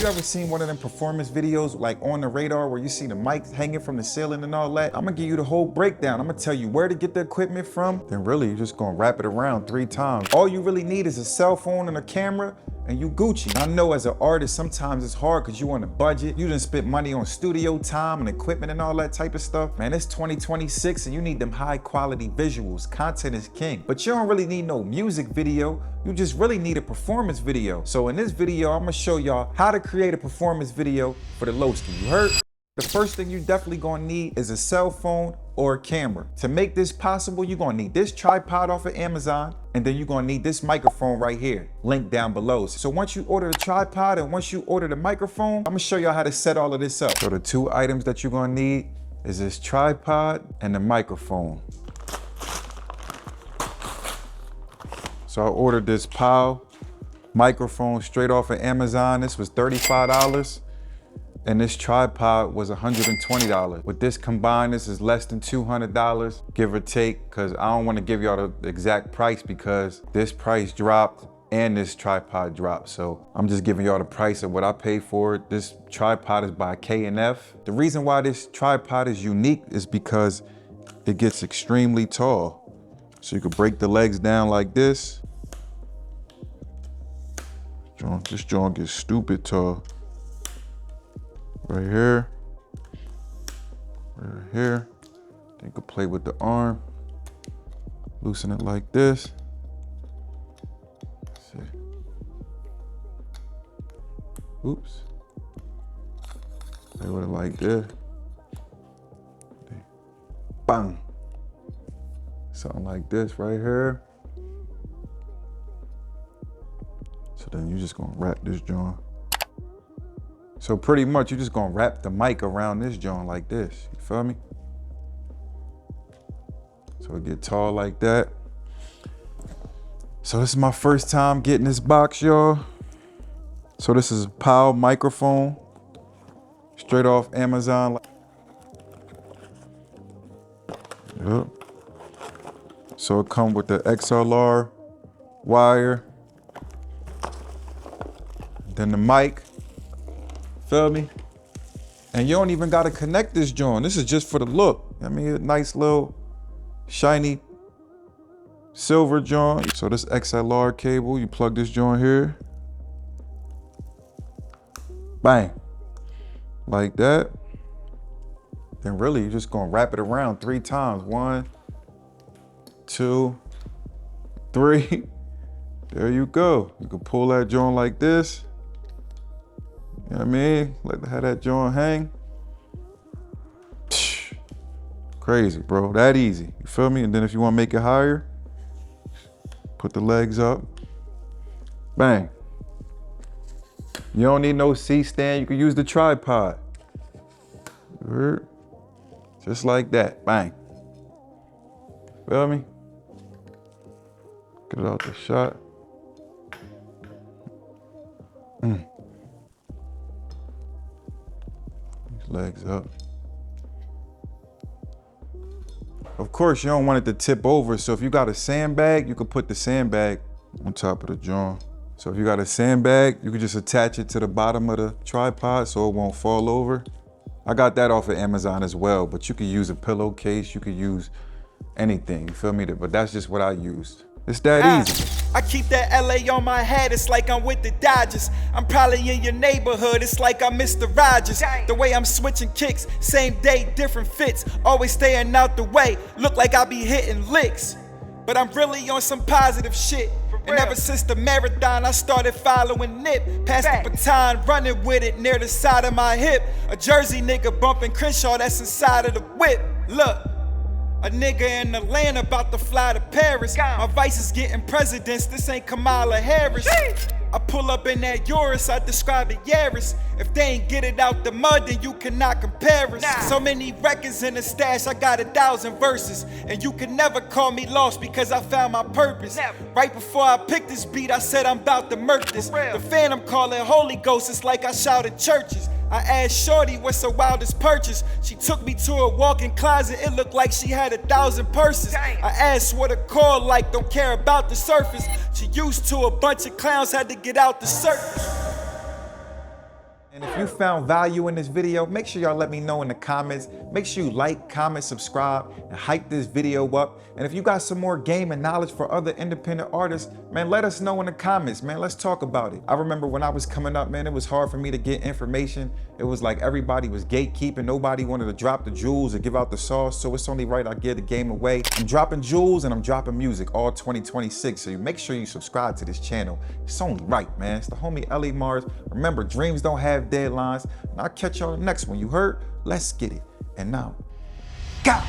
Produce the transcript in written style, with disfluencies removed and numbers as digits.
You ever seen one of them performance videos like On the Radar where you see the mics hanging from the ceiling and all that? I'm gonna give you the whole breakdown. I'm gonna tell you where to get the equipment from, then really you're just gonna wrap it around 3 times. All you really need is a cell phone and a camera, and you Gucci. I know as an artist, sometimes it's hard because you on a budget. You done spent money on studio time and equipment and all that type of stuff. Man, it's 2026 and you need them high quality visuals. Content is king. But you don't really need no music video. You just really need a performance video. So in this video, I'm gonna show y'all how to create a performance video for the Lowski. You heard? The first thing you definitely gonna need is a cell phone or a camera. To make this possible, you're gonna need this tripod off of Amazon, and then you're gonna need this microphone right here, link down below. So once you order the tripod and once you order the microphone, I'm gonna show y'all how to set all of this up. So the 2 items that you're gonna need is this tripod and the microphone. So I ordered this Pyle microphone straight off of Amazon. This was $35. And this tripod was $120. With this combined, this is less than $200, give or take, because I don't want to give y'all the exact price because this price dropped and this tripod dropped. So I'm just giving y'all the price of what I paid for it. This tripod is by K&F. The reason why this tripod is unique is because it gets extremely tall. So you could break the legs down like this. This joint gets stupid tall. Right here, right here. Then you could play with the arm, loosen it like this. Let's see. Oops. Play with it like this. Bang. Something like this right here. So then you just gonna wrap this joint. So pretty much you're just gonna wrap the mic around this joint like this, you feel me? So it get tall like that. So this is my first time getting this box, y'all. So this is a Pyle microphone, straight off Amazon. Yep. So it comes with the XLR wire, then the mic. Feel me? And you don't even gotta connect this joint. This is just for the look. I mean, a nice little shiny silver joint. So this XLR cable, you plug this joint here. Bang. Like that. Then really, you're just gonna wrap it around 3 times. 1, 2, 3. There you go. You can pull that joint like this. You know what I mean? Have that joint hang. Crazy, bro. That easy. You feel me? And then if you want to make it higher, put the legs up. Bang. You don't need no C-stand. You can use the tripod. Just like that. Bang. Feel me? Get it out the shot. Legs up. Of course, you don't want it to tip over. So if you got a sandbag, you could put the sandbag on top of the joint. So if you got a sandbag, you could just attach it to the bottom of the tripod so it won't fall over. I got that off of Amazon as well, but you could use a pillowcase, you could use anything, you feel me? But that's just what I used. It's that easy. I keep that LA on my head, it's like I'm with the Dodgers. I'm probably in your neighborhood, it's like I'm Mr. Rogers. The way I'm switching kicks, same day, different fits. Always staying out the way, look like I be hitting licks. But I'm really on some positive shit. And ever since the marathon, I started following Nip. Passed the baton, running with it near the side of my hip. A Jersey nigga bumping Crenshaw, that's inside of the whip. Look. A nigga in Atlanta about to fly to Paris. My vice is getting presidents, this ain't Kamala Harris. I pull up in that Urus, I describe it Yaris. If they ain't get it out the mud, then you cannot compare us. So many records in the stash, I got 1,000 verses. And you can never call me lost because I found my purpose. Right before I picked this beat, I said I'm about to murk this. The Phantom call it Holy Ghost, it's like I shouted churches. I asked Shorty what's her wildest purchase. She took me to a walk-in closet, it looked like she had 1,000 purses. I asked what a call like, don't care about the surface. She used to a bunch of clowns, had to get out the circus. And if you found value in this video, make sure y'all let me know in the comments. Make sure you like, comment, subscribe, and hype this video up. And if you got some more game and knowledge for other independent artists, man, let us know in the comments, man. Let's talk about it. I remember when I was coming up, man, it was hard for me to get information. It was like everybody was gatekeeping. Nobody wanted to drop the jewels or give out the sauce. So it's only right I give the game away. I'm dropping jewels and I'm dropping music all 2026. So you make sure you subscribe to this channel. It's only right, man. It's the homie Ellie Mars. Remember, dreams don't have deadlines. And I'll catch y'all in the next one. You heard? Let's get it. And now, go!